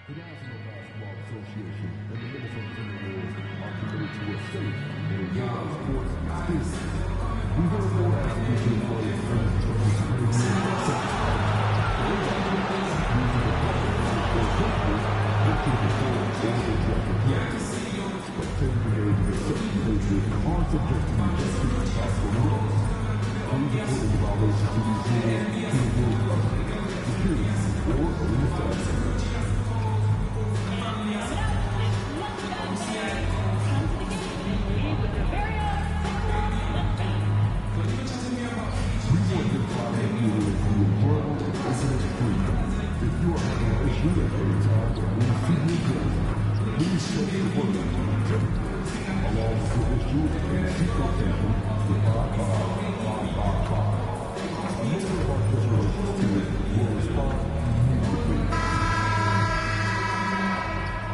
The National Basketball Association and the Minnesota Timberwolves are committed to a safe and organized sports experience. We therefore ask you to enjoy your friends to participate in the session. Spectators in certain places are subject to injustice and possible risks. Please report any violations to these rules security or arena staff.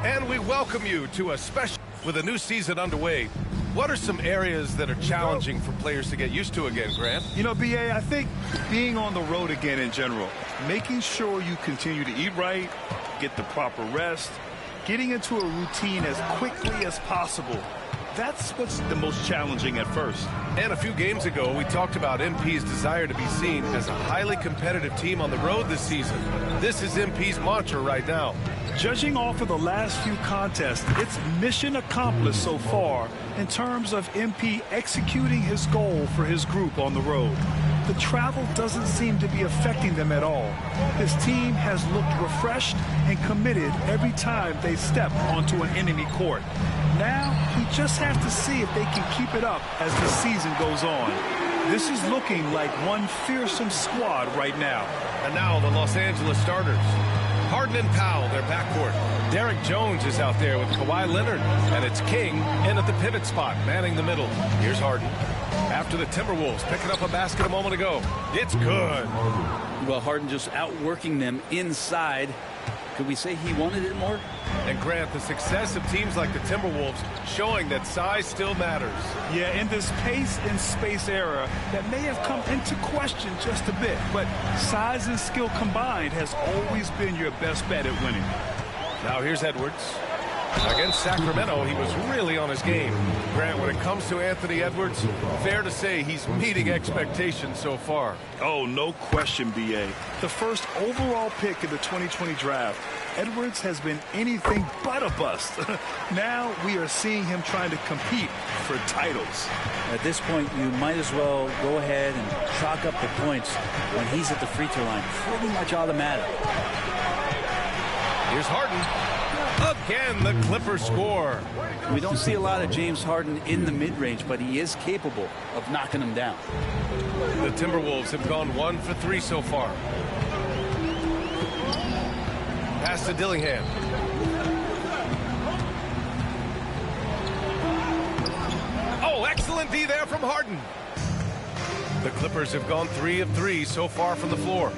And we welcome you to a special with a new season underway. What are some areas that are challenging for players to get used to again, Grant? You know, B.A., I think being on the road again in general, making sure you continue to eat right, get the proper rest, getting into a routine as quickly as possible. That's what's the most challenging at first. And a few games ago, we talked about MP's desire to be seen as a highly competitive team on the road this season. This is MP's mantra right now. Judging off of the last few contests, it's mission accomplished so far in terms of MP executing his goal for his group on the road. The travel doesn't seem to be affecting them at all. His team has looked refreshed and committed every time they step onto an enemy court. Now, he just has to see if they can keep it up as the season goes on. This is looking like one fearsome squad right now. And now the Los Angeles starters. Harden and Powell, their backcourt. Derek Jones is out there with Kawhi Leonard. And it's King in at the pivot spot, manning the middle. Here's Harden. After the Timberwolves picking up a basket a moment ago. It's good. Well, Harden just outworking them inside. Could we say he wanted it more? And Grant, the success of teams like the Timberwolves showing that size still matters. Yeah, in this pace and space era that may have come into question just a bit, but size and skill combined has always been your best bet at winning. Now here's Edwards. Against Sacramento, he was really on his game. Grant, when it comes to Anthony Edwards, fair to say he's meeting expectations so far. Oh, no question, B.A. The first overall pick in the 2020 draft, Edwards has been anything but a bust. Now we are seeing him trying to compete for titles. At this point, you might as well go ahead and chalk up the points when he's at the free throw line. Pretty much automatic. Here's Harden. Again, the Clippers score. We don't see a lot of James Harden in the mid-range, but he is capable of knocking them down. The Timberwolves have gone 1 for 3 so far. Pass to Dillingham. Oh, excellent D there from Harden. The Clippers have gone 3 of 3 so far from the floor.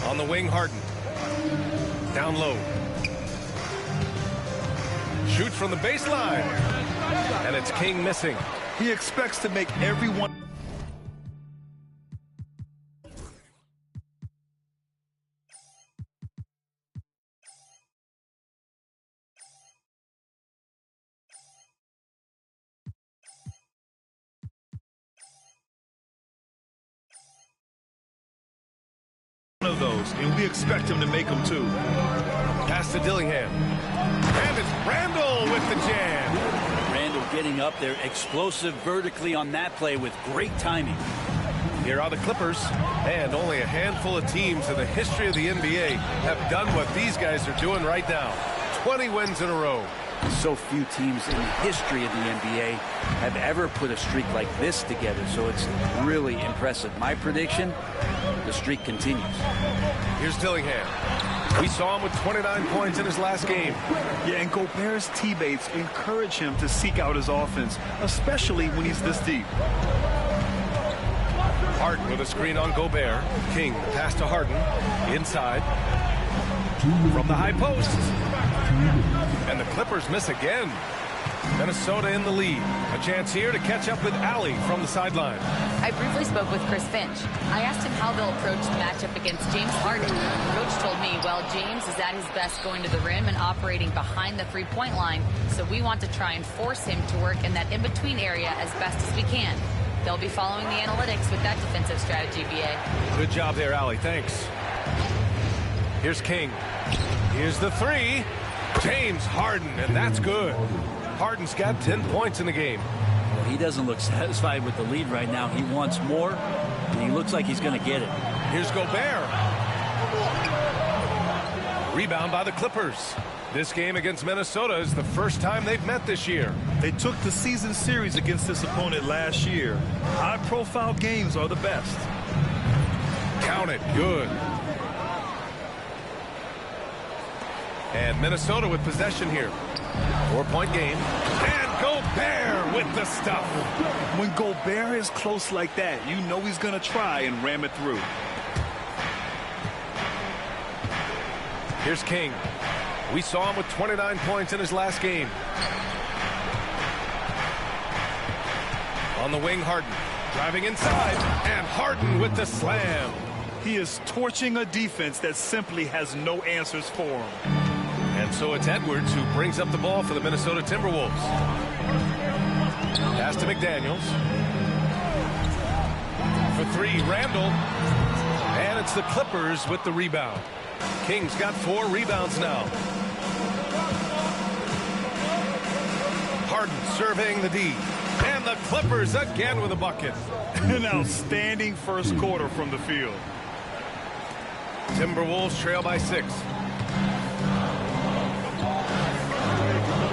On the wing, Harden. Down low. Shoots from the baseline. And it's King missing. He expects to make everyone. Of those, and we expect him to make them too. Pass to Dillingham. And it's Randall with the jam. Randall getting up there, explosive vertically on that play with great timing. Here are the Clippers, and only a handful of teams in the history of the NBA have done what these guys are doing right now. 20 wins in a row. So few teams in the history of the NBA have ever put a streak like this together, so it's really impressive. My prediction, the streak continues. Here's Dillingham. We saw him with 29 points in his last game. Yeah, and Gobert's teammates encourage him to seek out his offense, especially when he's this deep. Harden with a screen on Gobert. King pass to Harden. Inside. From the high post. And the Clippers miss again. Minnesota in the lead. A chance here to catch up with Allie from the sideline. I briefly spoke with Chris Finch. I asked him how they'll approach the matchup against James Harden. Coach told me, well, James is at his best going to the rim and operating behind the three-point line, so we want to try and force him to work in that in-between area as best as we can. They'll be following the analytics with that defensive strategy, BA. Good job there, Allie. Thanks. Here's King. Here's the three. James Harden, and that's good. Harden's got 10 points in the game. Well, he doesn't look satisfied with the lead right now. He wants more, and he looks like he's going to get it. Here's Gobert. Rebound by the Clippers. This game against Minnesota is the first time they've met this year. They took the season series against this opponent last year. High-profile games are the best. Count it. Good. And Minnesota with possession here. 4-point game. And Gobert with the stuff. When Gobert is close like that, you know he's going to try and ram it through. Here's King. We saw him with 29 points in his last game. On the wing, Harden. Driving inside. And Harden with the slam. He is torching a defense that simply has no answers for him. And so it's Edwards who brings up the ball for the Minnesota Timberwolves. Pass to McDaniels. For three, Randall. And it's the Clippers with the rebound. King's got 4 rebounds now. Harden surveying the D. And the Clippers again with a bucket. An outstanding first quarter from the field. Timberwolves trail by 6.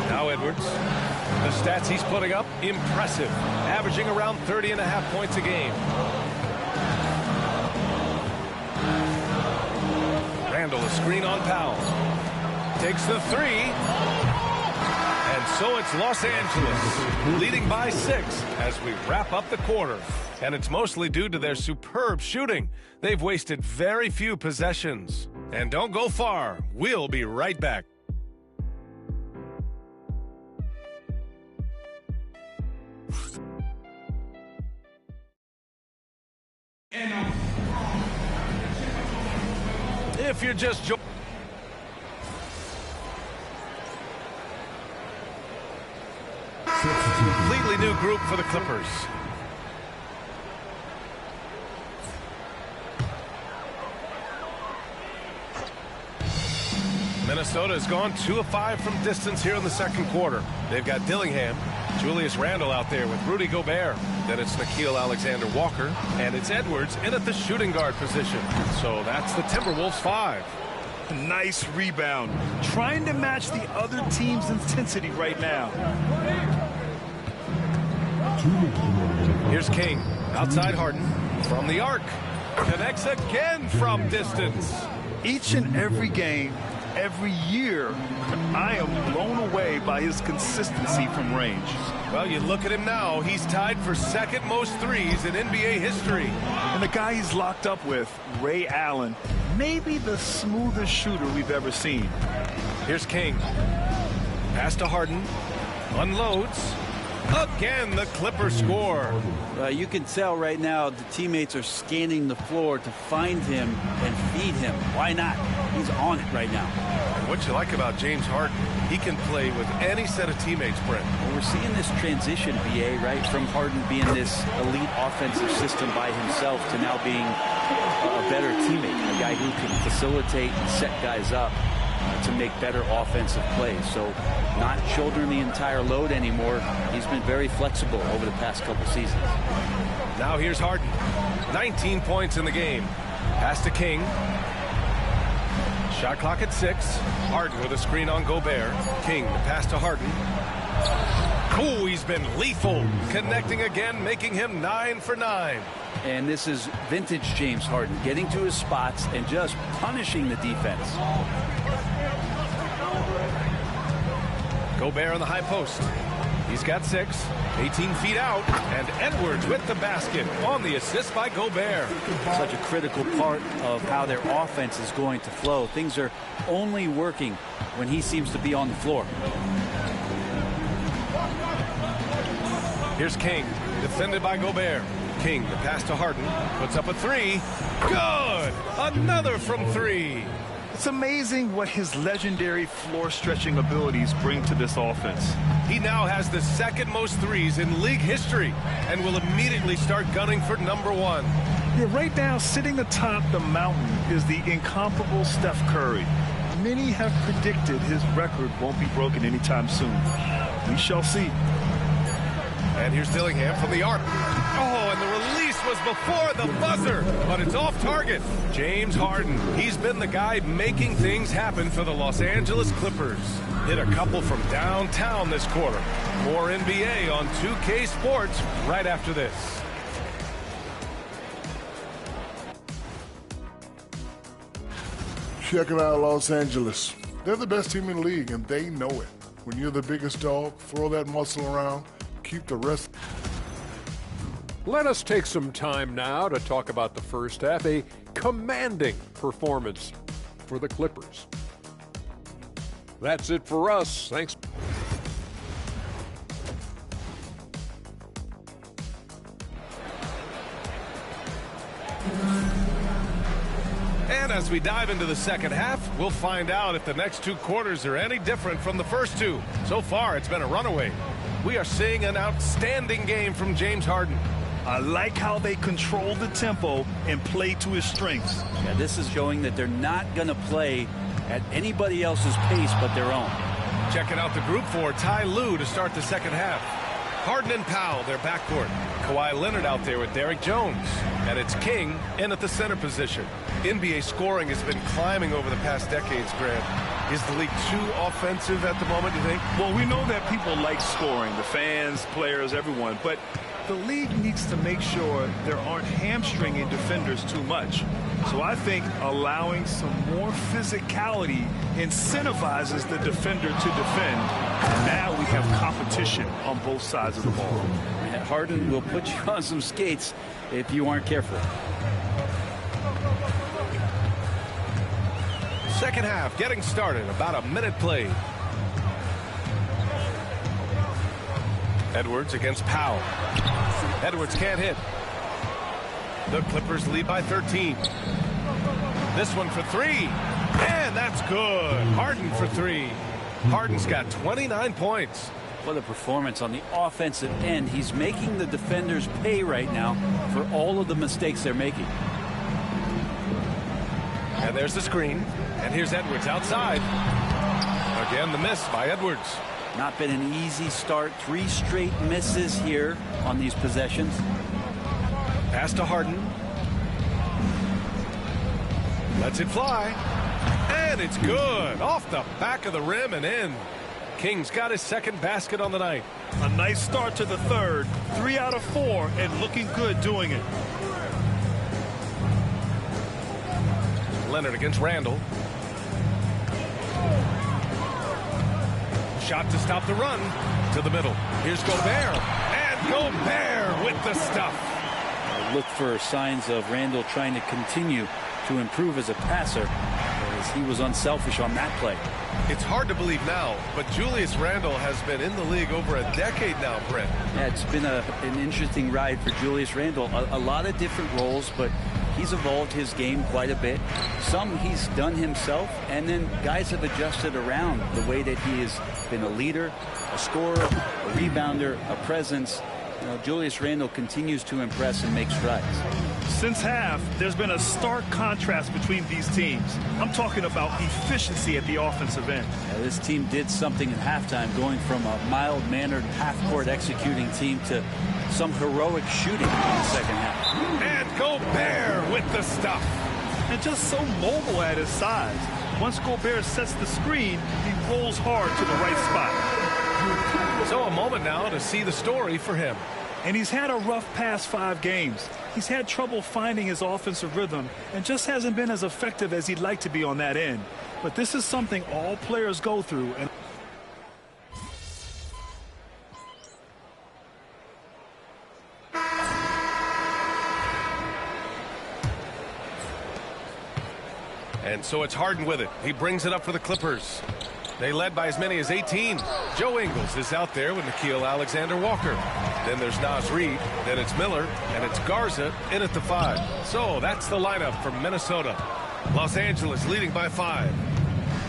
Now Edwards. The stats he's putting up, impressive. Averaging around 30.5 points a game. Randall, a screen on Powell. Takes the 3. And so it's Los Angeles leading by 6 as we wrap up the quarter. And it's mostly due to their superb shooting. They've wasted very few possessions. And don't go far. We'll be right back. If you're just joining. Completely new group for the Clippers. Minnesota has gone 2 of 5 from distance here in the second quarter. They've got Dillingham, Julius Randle out there with Rudy Gobert. Then it's Nickeil Alexander-Walker, and it's Edwards in at the shooting guard position. So that's the Timberwolves 5. Nice rebound. Trying to match the other team's intensity right now. Here's King. Outside Harden. From the arc. Connects again from distance. Each and every game, every year, I am blown away by his consistency from range. Well, you look at him now. He's tied for second most threes in NBA history. And the guy he's locked up with, Ray Allen, maybe the smoothest shooter we've ever seen. Here's King. Pass to Harden. Unloads. Again, the Clippers score. You can tell right now the teammates are scanning the floor to find him and feed him. Why not? He's on it right now. And what you like about James Harden, he can play with any set of teammates, Brent. Well, we're seeing this transition, BA, right, from Harden being this elite offensive system by himself to now being a better teammate, a guy who can facilitate and set guys up to make better offensive plays. So not shouldering the entire load anymore. He's been very flexible over the past couple seasons. Now here's Harden. 19 points in the game. Pass to King. Shot clock at 6. Harden with a screen on Gobert. King, the pass to Harden. Oh, he's been lethal. Connecting again, making him 9 for 9. And this is vintage James Harden, getting to his spots and just punishing the defense. Gobert on the high post. He's got 6, 18 feet out, and Edwards with the basket on the assist by Gobert. Such a critical part of how their offense is going to flow. Things are only working when he seems to be on the floor. Here's King, defended by Gobert. King, the pass to Harden, puts up a three. Good! Another from three. It's amazing what his legendary floor-stretching abilities bring to this offense. He now has the second most threes in league history and will immediately start gunning for number one. Yeah, right now, sitting atop the mountain is the incomparable Steph Curry. Many have predicted his record won't be broken anytime soon. We shall see. And here's Dillingham from the arc. Oh, and the release was before the buzzer, but it's off target. James Harden, he's been the guy making things happen for the Los Angeles Clippers. Hit a couple from downtown this quarter. More NBA on 2K Sports right after this. Check it out, Los Angeles. They're the best team in the league, and they know it. When you're the biggest dog, throw that muscle around, keep the rest. Let us take some time now to talk about the first half, a commanding performance for the Clippers. That's it for us. Thanks. And as we dive into the second half, we'll find out if the next two quarters are any different from the first two. So far, it's been a runaway. We are seeing an outstanding game from James Harden. I like how they control the tempo and play to his strengths. Yeah, this is showing that they're not going to play at anybody else's pace but their own. Checking out the group for Ty Lue to start the second half. Harden and Powell, their backcourt. Kawhi Leonard out there with Derek Jones. And it's King in at the center position. NBA scoring has been climbing over the past decades, Grant. Is the league too offensive at the moment, you think? Well, we know that people like scoring, the fans, players, everyone, but the league needs to make sure there aren't hamstringing defenders too much. So I think allowing some more physicality incentivizes the defender to defend. And now we have competition on both sides of the ball. And Harden will put you on some skates if you aren't careful. Second half getting started, about a minute played. Edwards against Powell. Edwards can't hit. The Clippers lead by 13. This one for three. And that's good. Harden for three. Harden's got 29 points. What a performance on the offensive end. He's making the defenders pay right now for all of the mistakes they're making. And there's the screen. And here's Edwards outside. Again, the miss by Edwards. Not been an easy start. 3 straight misses here on these possessions. Pass to Harden. Lets it fly. And it's good. Off the back of the rim and in. King's got his second basket on the night. A nice start to the third. 3 out of 4 and looking good doing it. Leonard against Randall. Shot to stop the run to the middle. Here's Gobert. And Gobert with the stuff. Look for signs of Randall trying to continue to improve as a passer, as he was unselfish on that play. It's hard to believe now, but Julius Randle has been in the league over a decade now, Brent. Yeah, it's been an interesting ride for Julius Randle. A lot of different roles, but he's evolved his game quite a bit. Some he's done himself, and then guys have adjusted around the way that he has been a leader, a scorer, a rebounder, a presence. You know, Julius Randle continues to impress and make strides. Since half, there's been a stark contrast between these teams. I'm talking about efficiency at the offensive end. Yeah, this team did something at halftime, going from a mild-mannered half-court executing team to some heroic shooting in the second half. And Gobert with the stuff. And just so mobile at his size. Once Gobert sets the screen, he rolls hard to the right spot. So a moment now to see the story for him. And he's had a rough past 5 games. He's had trouble finding his offensive rhythm and just hasn't been as effective as he'd like to be on that end. But this is something all players go through. And so it's Harden with it. He brings it up for the Clippers. They led by as many as 18. Joe Ingles is out there with Nickeil Alexander-Walker. Then there's Nas Reed. Then it's Miller. And it's Garza in at the 5. So that's the lineup for Minnesota. Los Angeles leading by 5.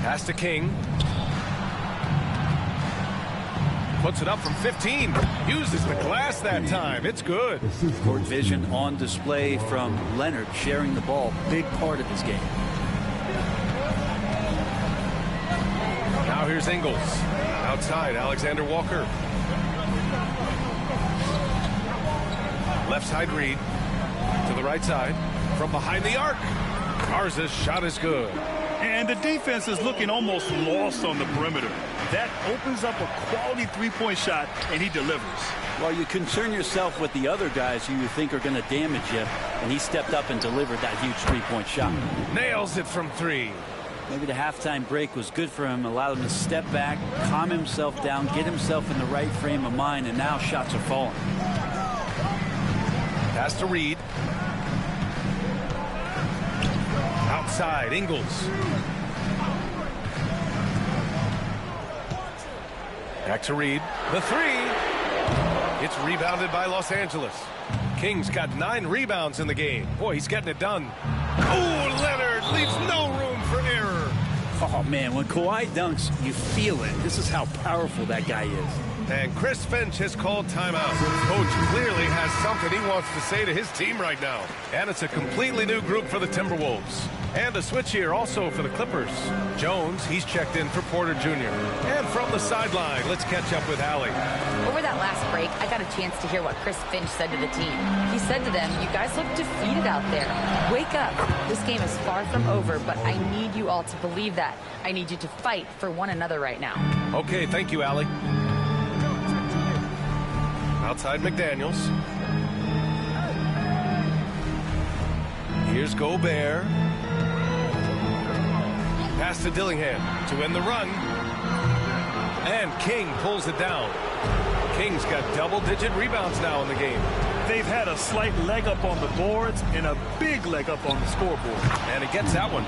Pass to King. Puts it up from 15. Uses the glass that time. It's good. Court vision on display from Leonard, sharing the ball. Big part of his game. Now here's Ingles. Outside, Alexander Walker. Left side, Reed. To the right side. From behind the arc. Garza's shot is good. And the defense is looking almost lost on the perimeter. That opens up a quality three-point shot, and he delivers. Well, you concern yourself with the other guys who you think are going to damage you, and he stepped up and delivered that huge three-point shot. Nails it from 3. Maybe the halftime break was good for him, allowed him to step back, calm himself down, get himself in the right frame of mind, and now shots are falling. Pass to Reed. Outside, Ingles. Back to Reed. The 3. It's rebounded by Los Angeles. King's got 9 rebounds in the game. Boy, he's getting it done. Oh, Leonard leaves no room for error. Oh, man, when Kawhi dunks, you feel it. This is how powerful that guy is. And Chris Finch has called timeout. Coach clearly has something he wants to say to his team right now. And it's a completely new group for the Timberwolves. And a switch here also for the Clippers. Jones, he's checked in for Porter Jr. And from the sideline, let's catch up with Allie. Over that last break, I got a chance to hear what Chris Finch said to the team. He said to them, "You guys look defeated out there. Wake up. This game is far from over, but I need you all to believe that. I need you to fight for one another right now." Okay, thank you, Allie. Outside McDaniels. Here's Gobert. Pass to Dillingham to end the run. And King pulls it down. King's got double-digit rebounds now in the game. They've had a slight leg up on the boards and a big leg up on the scoreboard. And he gets that one.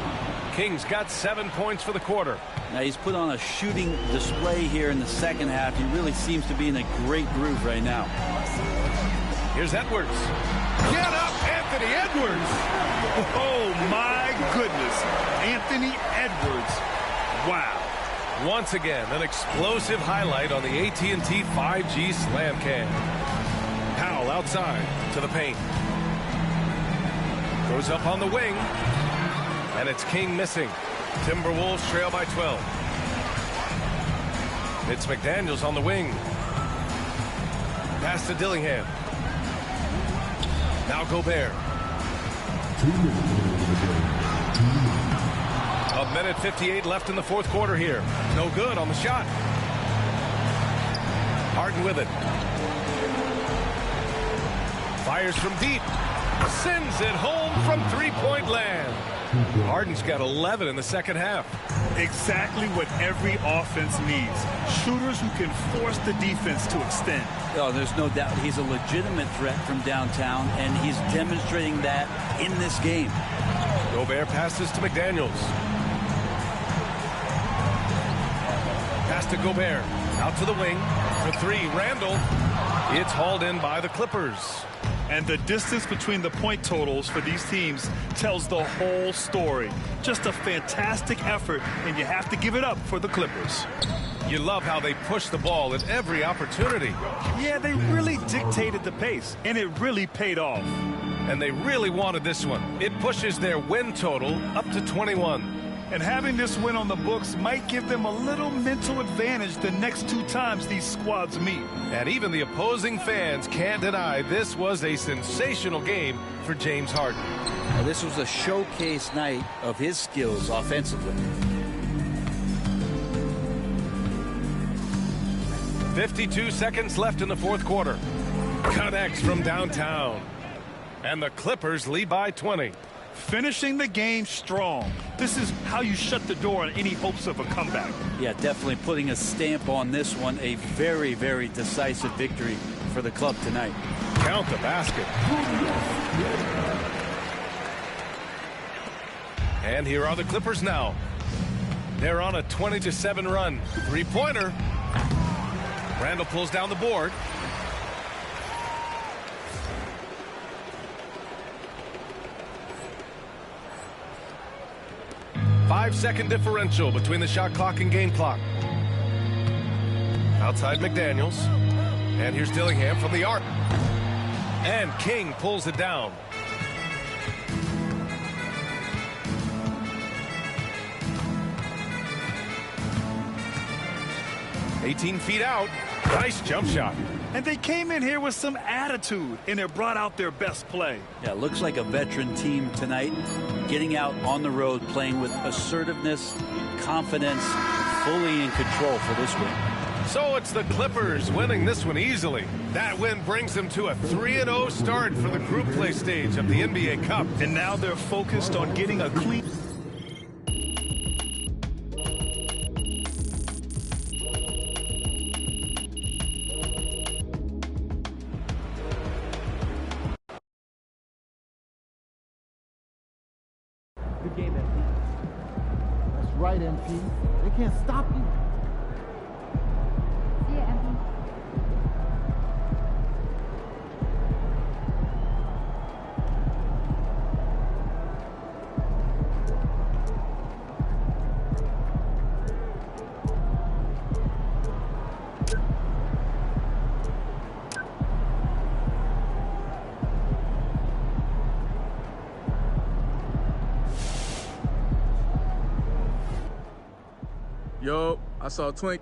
King's got 7 points for the quarter. Now he's put on a shooting display here in the second half. He really seems to be in a great groove right now. Here's Edwards. Get up, Anthony Edwards! Oh, my goodness. Anthony Edwards. Wow. Once again, an explosive highlight on the AT&T 5G Slam Cam. Powell outside to the paint. Goes up on the wing. And it's King missing. Timberwolves trail by 12. It's McDaniels on the wing. Pass to Dillingham. Now Gobert. 2 minutes into the game. 2 minutes. A minute 58 left in the fourth quarter here. No good on the shot. Harden with it. Fires from deep. Sends it home from three-point land. Harden's got 11 in the second half. Exactly what every offense needs. Shooters who can force the defense to extend. Oh, there's no doubt he's a legitimate threat from downtown, and he's demonstrating that in this game. Gobert passes to McDaniels. Pass to Gobert. Out to the wing. For 3, Randall. It's hauled in by the Clippers. And the distance between the point totals for these teams tells the whole story. Just a fantastic effort, and you have to give it up for the Clippers. You love how they push the ball at every opportunity. Yeah, they really dictated the pace, and it really paid off. And they really wanted this one. It pushes their win total up to 21. And having this win on the books might give them a little mental advantage the next 2 times these squads meet. And even the opposing fans can't deny this was a sensational game for James Harden. Now, this was a showcase night of his skills offensively. 52 seconds left in the fourth quarter. Connects from downtown. And the Clippers lead by 20. Finishing the game strong. This is how you shut the door on any hopes of a comeback. Yeah, definitely putting a stamp on this one. A very, very decisive victory for the club tonight. Count the basket. And here are the Clippers now. They're on a 20-7 run. Three-pointer. Randall pulls down the board. 5-second differential between the shot clock and game clock. Outside McDaniels. And here's Dillingham from the arc. And King pulls it down. "18 feet out." Nice jump shot. And they came in here with some attitude, and it brought out their best play. Yeah, looks like a veteran team tonight, getting out on the road, playing with assertiveness, confidence, fully in control for this win. So it's the Clippers winning this one easily. That win brings them to a 3-0 start for the group play stage of the NBA Cup. And now they're focused on getting a clean... Good game, MP. That's right, MP. They can't stop you. See ya, MP. Yo, I saw Twink.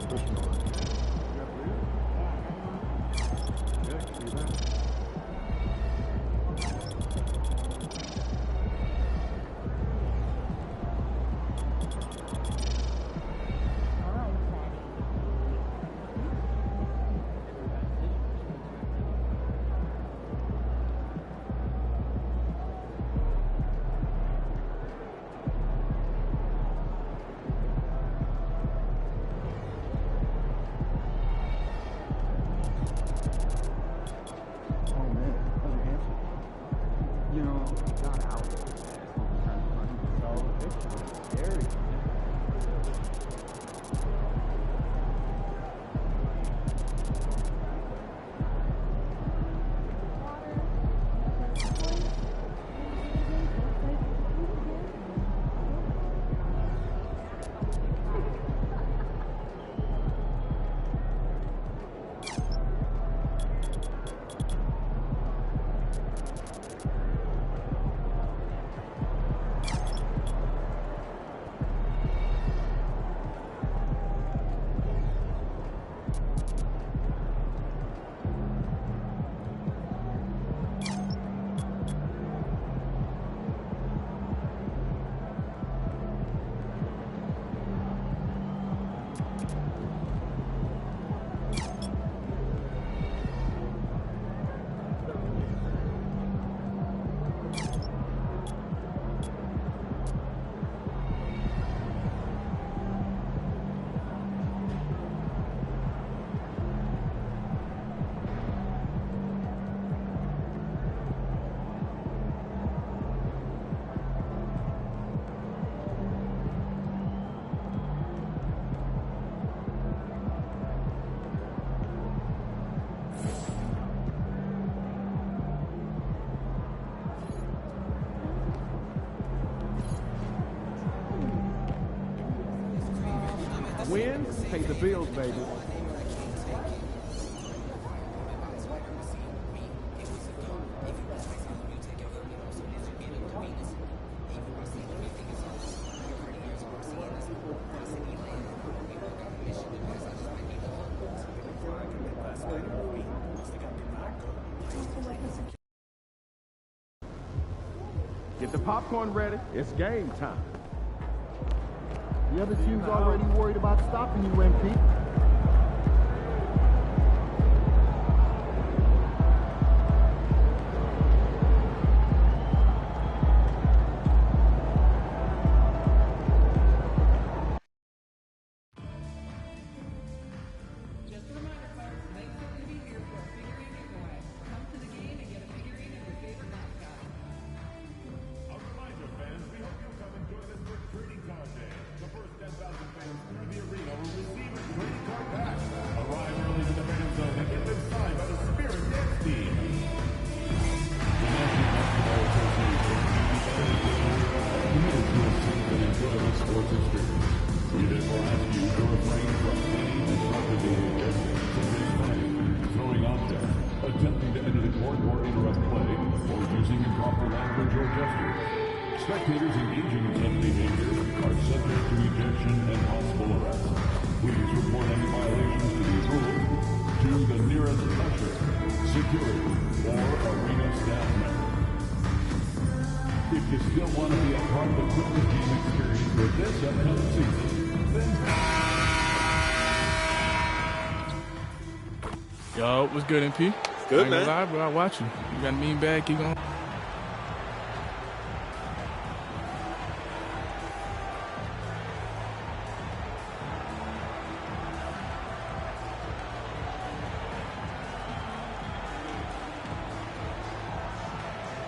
pushing on. Yeah, see that? Wins pay the bills, baby. Get the popcorn ready. It's game time. The other team's already worried about stopping you, MP. Attempting to enter the court or interrupt play, or using improper language or gestures. Spectators engaging in such behavior are subject to ejection and possible arrest. Please report any violations to these rules to the nearest usher, security, or arena staff member. If you still want to be a part of the cricket game experience for this upcoming season, then... Yo, what's good, MP? Good, I man. Lie, bro. I watch you. You got a mean bag. Keep going.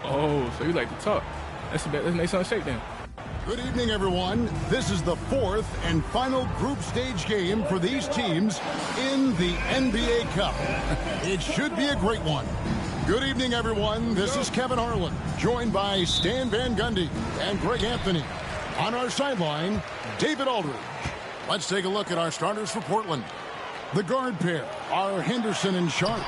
Oh, so you like to talk? That's a nice on shape then. Good evening, everyone. This is the fourth and final group stage game for these teams in the NBA Cup. It should be a great one. Good evening, everyone. This is Kevin Harlan, joined by Stan Van Gundy and Greg Anthony. On our sideline, David Aldridge. Let's take a look at our starters for Portland. The guard pair are Henderson and Sharp.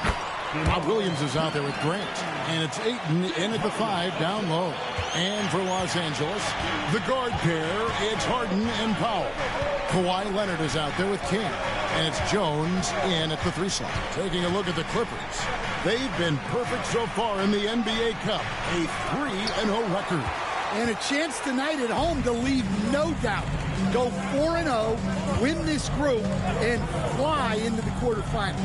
Bob Williams is out there with Grant. And it's Ayton in at the 5, down low. And for Los Angeles, the guard pair, it's Harden and Powell. Kawhi Leonard is out there with King. And it's Jones in at the 3 slot. Taking a look at the Clippers. They've been perfect so far in the NBA Cup. A 3-0 record. And a chance tonight at home to leave no doubt. Go 4-0, win this group, and fly into the quarterfinals.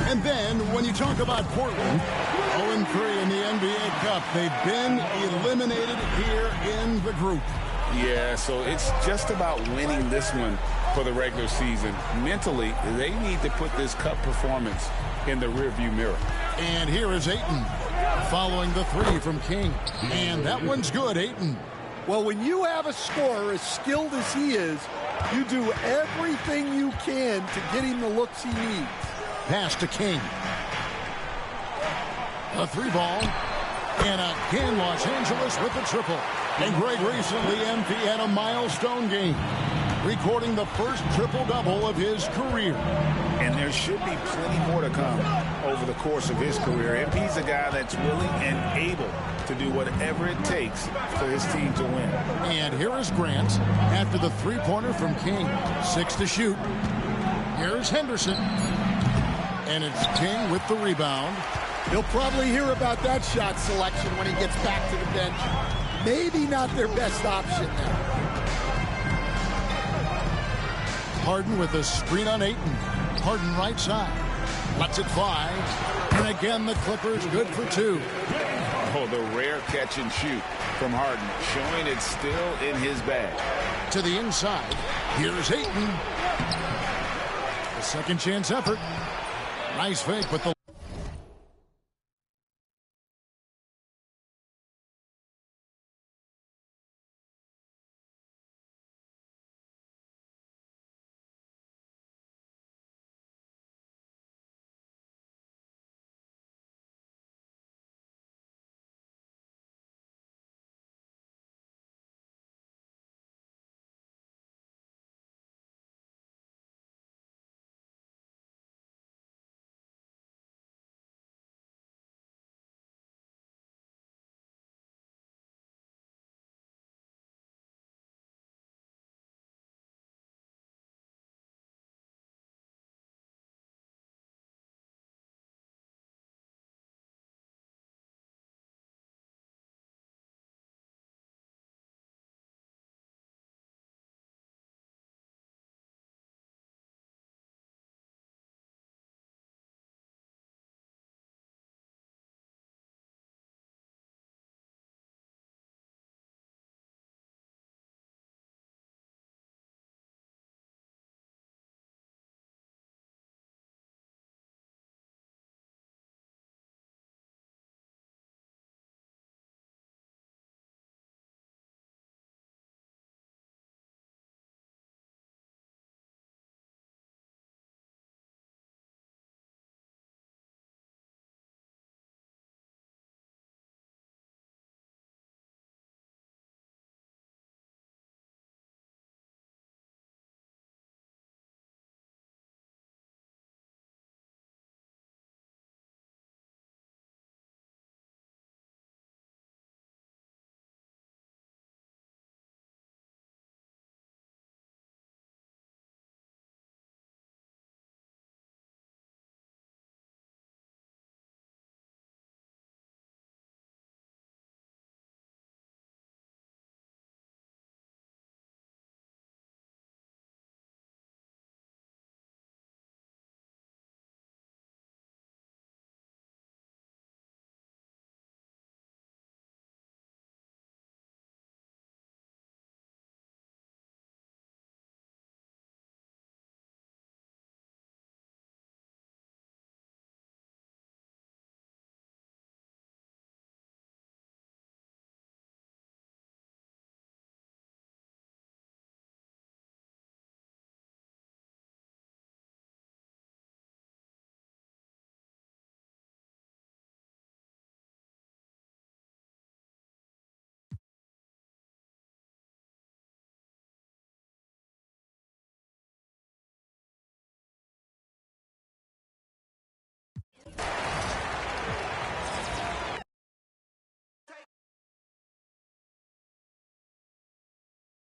And then, when you talk about Portland, 0-3 in the NBA Cup, they've been eliminated here in the group. Yeah, so it's just about winning this one for the regular season. Mentally, they need to put this cup performance in the rearview mirror. And here is Ayton, following the 3 from King. And that one's good, Ayton. Well, when you have a scorer as skilled as he is, you do everything you can to get him the looks he needs. Pass to King. A 3 ball. And again, Los Angeles with the triple. And Greg, recently, MP had a milestone game, recording the first triple-double of his career. And there should be plenty more to come over the course of his career. MP's a guy that's willing and able to do whatever it takes for his team to win. And here is Grant after the 3-pointer from King. 6 to shoot. Here's Henderson. And it's King with the rebound. He'll probably hear about that shot selection when he gets back to the bench. Maybe not their best option there. Harden with a screen on Ayton. Harden right side. Lets it fly. And again, the Clippers good for 2. Oh, the rare catch and shoot from Harden, showing it's still in his bag. To the inside. Here's Ayton. A second chance effort. Nice fake with the